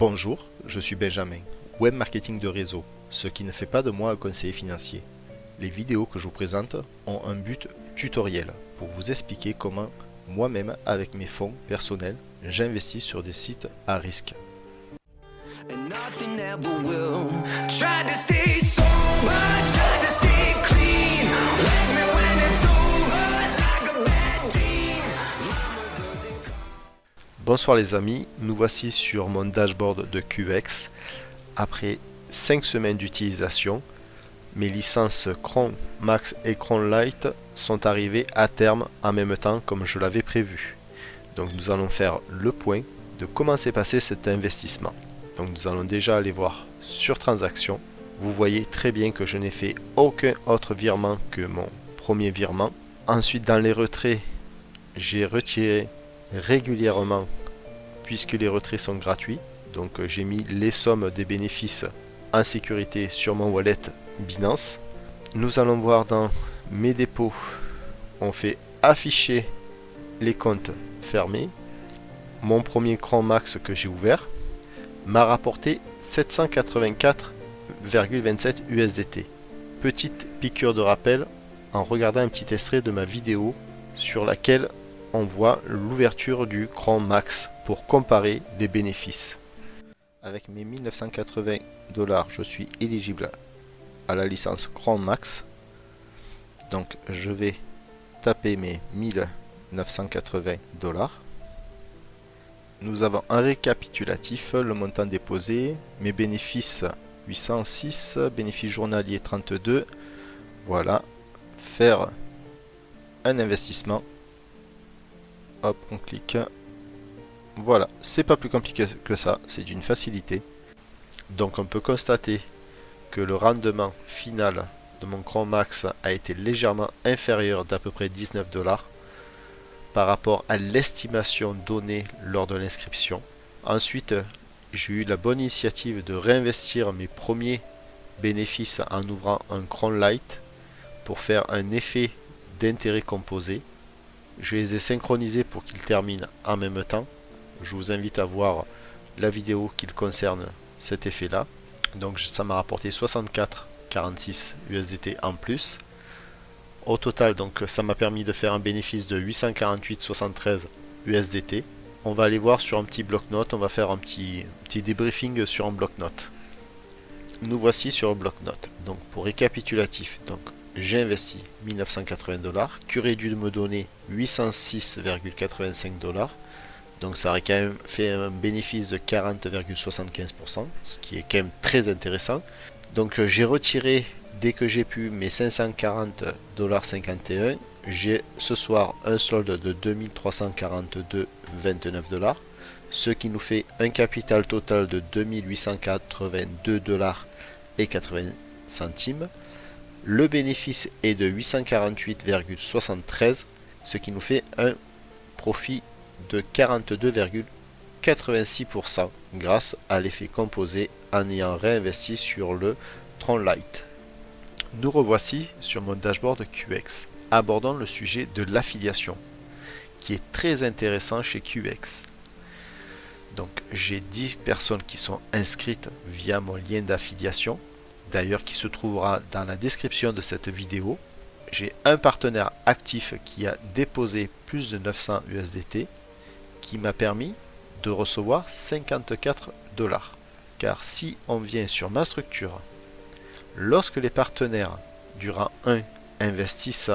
Bonjour, je suis Benjamin, web marketing de réseau, ce qui ne fait pas de moi un conseiller financier. Les vidéos que je vous présente ont un but tutoriel pour vous expliquer comment moi-même avec mes fonds personnels, j'investis sur des sites à risque. Bonsoir les amis, nous voici sur mon dashboard de QX. Après 5 semaines d'utilisation, mes licences Chrome Max et Chrome Lite sont arrivées à terme en même temps comme je l'avais prévu. Donc nous allons faire le point de comment s'est passé cet investissement. Donc nous allons déjà aller voir sur transaction. Vous voyez très bien que je n'ai fait aucun autre virement que mon premier virement. Ensuite dans les retraits, j'ai retiré régulièrement puisque les retraits sont gratuits. Donc j'ai mis les sommes des bénéfices en sécurité sur mon wallet Binance. Nous allons voir dans mes dépôts, on fait afficher les comptes fermés. Mon premier Chrome Max que j'ai ouvert m'a rapporté 784,27 USDT. Petite piqûre de rappel en regardant un petit extrait de ma vidéo sur laquelle on voit l'ouverture du Chrome Max pour comparer les bénéfices. Avec mes 1980 $, je suis éligible à la licence Chrome Max. Donc je vais taper mes 1980 $. Nous avons un récapitulatif, le montant déposé, mes bénéfices 806, bénéfices journaliers 32. Voilà, faire un investissement. Hop, on clique. Voilà, c'est pas plus compliqué que ça, c'est d'une facilité. Donc on peut constater que le rendement final de mon Chrome Max a été légèrement inférieur d'à peu près 19 $ par rapport à l'estimation donnée lors de l'inscription. Ensuite, j'ai eu la bonne initiative de réinvestir mes premiers bénéfices en ouvrant un Chrome Lite pour faire un effet d'intérêt composé. Je les ai synchronisés pour qu'ils terminent en même temps. Je vous invite à voir la vidéo qui concerne cet effet là. Donc ça m'a rapporté 64,46 USDT en plus. Au total, donc ça m'a permis de faire un bénéfice de 848,73 USDT. On va aller voir sur un petit bloc-notes, on va faire un petit débriefing sur un bloc-notes. Nous voici sur le bloc-notes. Donc pour récapitulatif, donc j'ai investi 1980 $, qui aurait dû me donner 806,85 $. Donc ça aurait quand même fait un bénéfice de 40,75%, ce qui est quand même très intéressant. Donc j'ai retiré dès que j'ai pu mes 540,51 $. J'ai ce soir un solde de 2342,29 $, ce qui nous fait un capital total de 2882,80 $. Le bénéfice est de 848,73 $, ce qui nous fait un profit de 42,86% grâce à l'effet composé en ayant réinvesti sur le Chrome Lite. Nous revoici sur mon dashboard QX. Abordons le sujet de l'affiliation qui est très intéressant chez QX. Donc j'ai 10 personnes qui sont inscrites via mon lien d'affiliation, d'ailleurs qui se trouvera dans la description de cette vidéo. J'ai un partenaire actif qui a déposé plus de 900 USDT qui m'a permis de recevoir 54 $. Car si on vient sur ma structure, lorsque les partenaires du rang 1 investissent,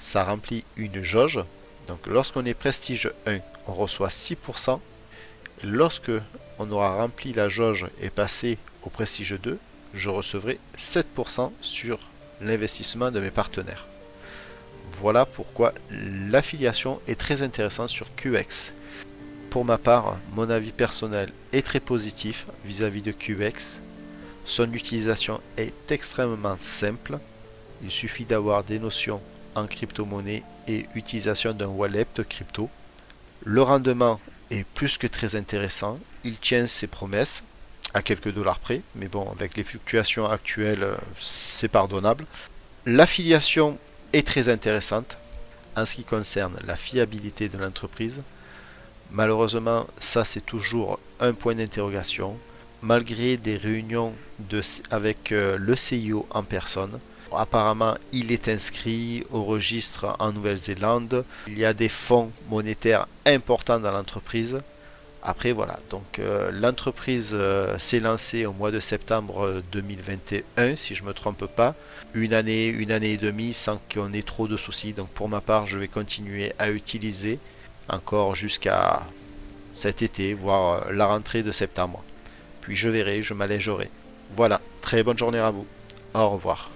ça remplit une jauge. Donc lorsqu'on est prestige 1, on reçoit 6%. Lorsque on aura rempli la jauge et passé au prestige 2, je recevrai 7% sur l'investissement de mes partenaires. Voilà pourquoi l'affiliation est très intéressante sur QX. Pour ma part, mon avis personnel est très positif vis-à-vis de QX. Son utilisation est extrêmement simple. Il suffit d'avoir des notions en crypto-monnaie et utilisation d'un wallet crypto. Le rendement est plus que très intéressant. Il tient ses promesses à quelques dollars près, mais bon, avec les fluctuations actuelles, c'est pardonnable. L'affiliation est très intéressante en ce qui concerne la fiabilité de l'entreprise. Malheureusement, ça c'est toujours un point d'interrogation, malgré des réunions avec le CIO en personne. Apparemment, il est inscrit au registre en Nouvelle-Zélande. Il y a des fonds monétaires importants dans l'entreprise. Après, voilà, donc l'entreprise s'est lancée au mois de septembre 2021, si je ne me trompe pas. Une année et demie sans qu'on ait trop de soucis. Donc pour ma part, je vais continuer à utiliser encore jusqu'à cet été, voire la rentrée de septembre. Puis je verrai, je m'allégerai. Voilà, très bonne journée à vous. Au revoir.